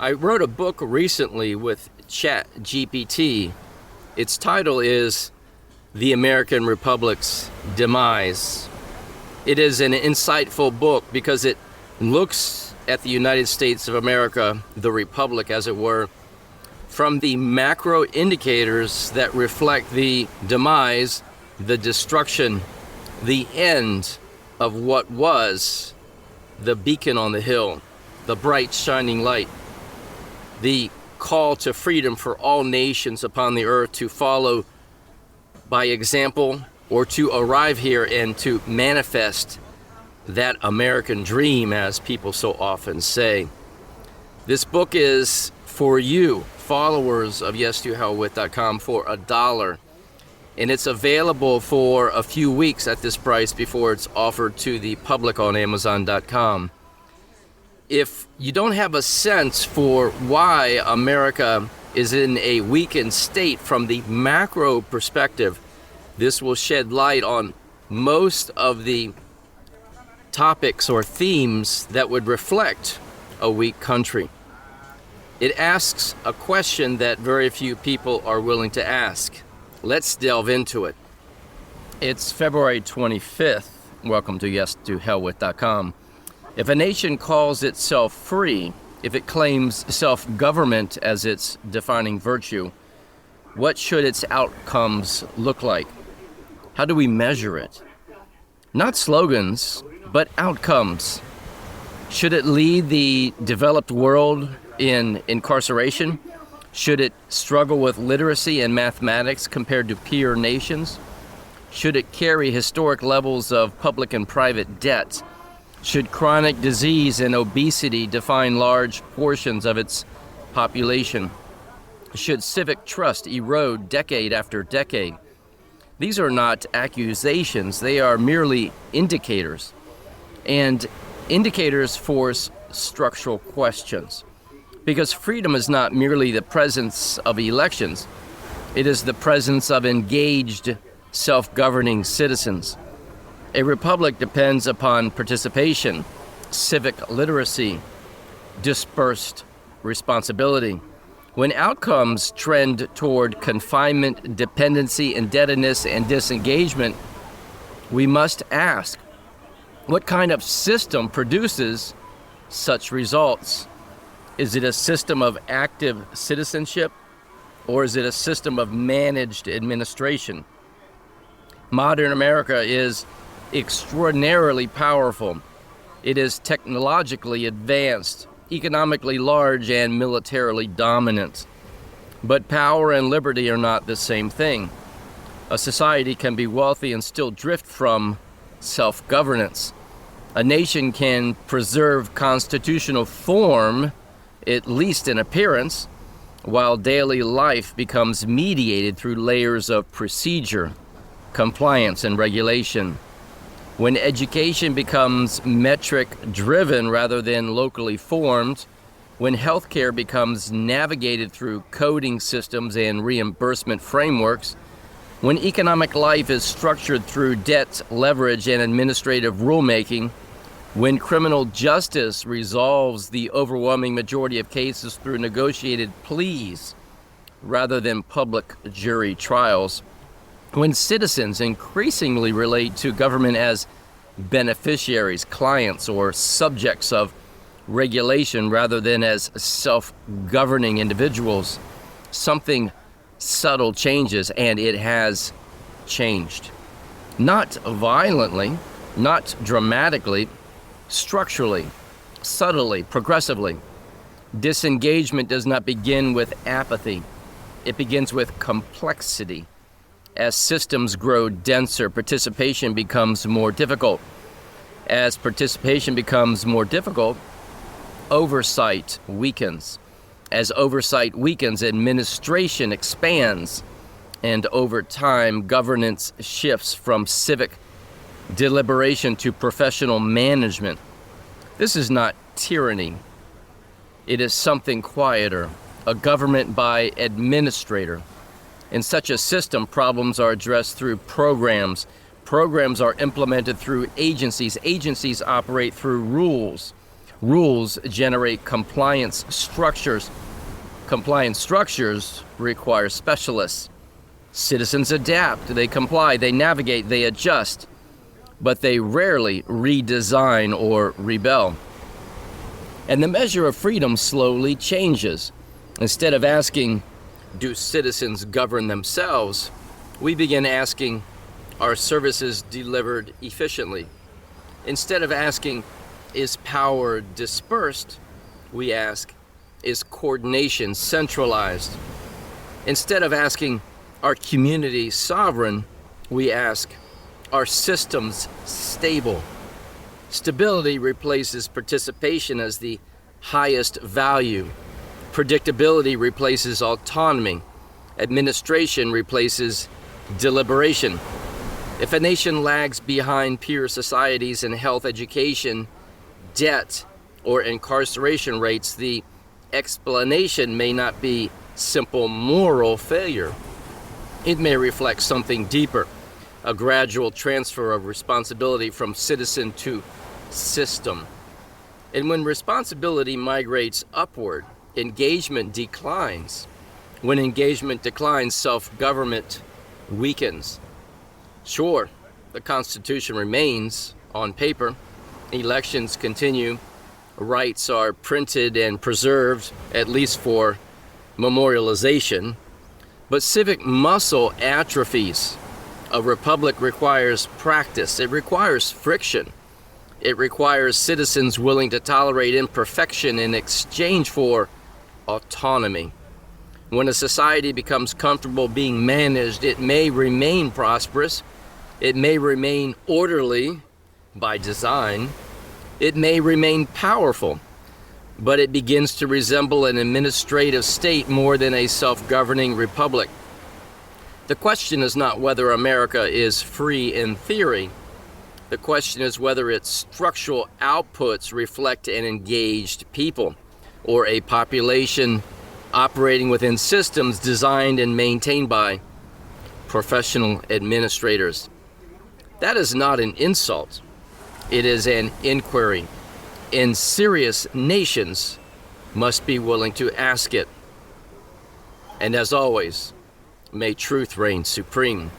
I wrote a book recently with ChatGPT. Its title is The American Republic's Demise. It is an insightful book because it looks at the United States of America, the Republic as it were, from the macro indicators that reflect the demise, the destruction, the end of what was the beacon on the hill, the bright shining light, the call to freedom for all nations upon the earth to follow by example or to arrive here and to manifest that American dream, as people so often say. This book is for you, followers of yes2hellwith.com, for $1. And it's available for a few weeks at this price before it's offered to the public on Amazon.com. If you don't have a sense for why America is in a weakened state from the macro perspective, this will shed light on most of the topics or themes that would reflect a weak country. It asks a question that very few people are willing to ask. Let's delve into it. It's February 25th. Welcome to yes2hellwith.com. If a nation calls itself free, if it claims self-government as its defining virtue, what should its outcomes look like? How do we measure it? Not slogans, but outcomes. Should it lead the developed world in incarceration? Should it struggle with literacy and mathematics compared to peer nations? Should it carry historic levels of public and private debt? Should chronic disease and obesity define large portions of its population? Should civic trust erode decade after decade? These are not accusations, they are merely indicators. And indicators force structural questions. Because freedom is not merely the presence of elections, it is the presence of engaged, self-governing citizens. A republic depends upon participation, civic literacy, dispersed responsibility. When outcomes trend toward confinement, dependency, indebtedness, and disengagement, we must ask, what kind of system produces such results? Is it a system of active citizenship, or is it a system of managed administration? Modern America is extraordinarily powerful. It is technologically advanced, economically large, and militarily dominant. But power and liberty are not the same thing. A society can be wealthy and still drift from self-governance. A nation can preserve constitutional form, at least in appearance, while daily life becomes mediated through layers of procedure, compliance, and regulation. When education becomes metric-driven rather than locally formed, when healthcare becomes navigated through coding systems and reimbursement frameworks, when economic life is structured through debt, leverage, and administrative rulemaking, when criminal justice resolves the overwhelming majority of cases through negotiated pleas rather than public jury trials, when citizens increasingly relate to government as beneficiaries, clients, or subjects of regulation rather than as self-governing individuals, something subtle changes, and it has changed. Not violently, not dramatically, structurally, subtly, progressively. Disengagement does not begin with apathy. It begins with complexity. As systems grow denser, participation becomes more difficult. As participation becomes more difficult, oversight weakens. As oversight weakens, administration expands. And over time, governance shifts from civic deliberation to professional management. This is not tyranny. It is something quieter, a government by administrator. In such a system, problems are addressed through programs. Programs are implemented through agencies. Agencies operate through rules. Rules generate compliance structures. Compliance structures require specialists. Citizens adapt, they comply, they navigate, they adjust, but they rarely redesign or rebel. And the measure of freedom slowly changes. Instead of asking, do citizens govern themselves? We begin asking, are services delivered efficiently? Instead of asking, is power dispersed? We ask, is coordination centralized? Instead of asking, are communities sovereign? We ask, are systems stable? Stability replaces participation as the highest value. Predictability replaces autonomy. Administration replaces deliberation. If a nation lags behind peer societies in health, education, debt, or incarceration rates, the explanation may not be simple moral failure. It may reflect something deeper, a gradual transfer of responsibility from citizen to system. And when responsibility migrates upward, engagement declines. When engagement declines, self-government weakens. Sure, the Constitution remains on paper, elections continue, rights are printed and preserved, at least for memorialization, but civic muscle atrophies. A republic requires practice, it requires friction. It requires citizens willing to tolerate imperfection in exchange for autonomy. When a society becomes comfortable being managed, it may remain prosperous, it may remain orderly by design, it may remain powerful, but it begins to resemble an administrative state more than a self-governing republic. The question is not whether America is free in theory. The question is whether its structural outputs reflect an engaged people or a population operating within systems designed and maintained by professional administrators. That is not an insult. It is an inquiry, and serious nations must be willing to ask it. And as always, may truth reign supreme.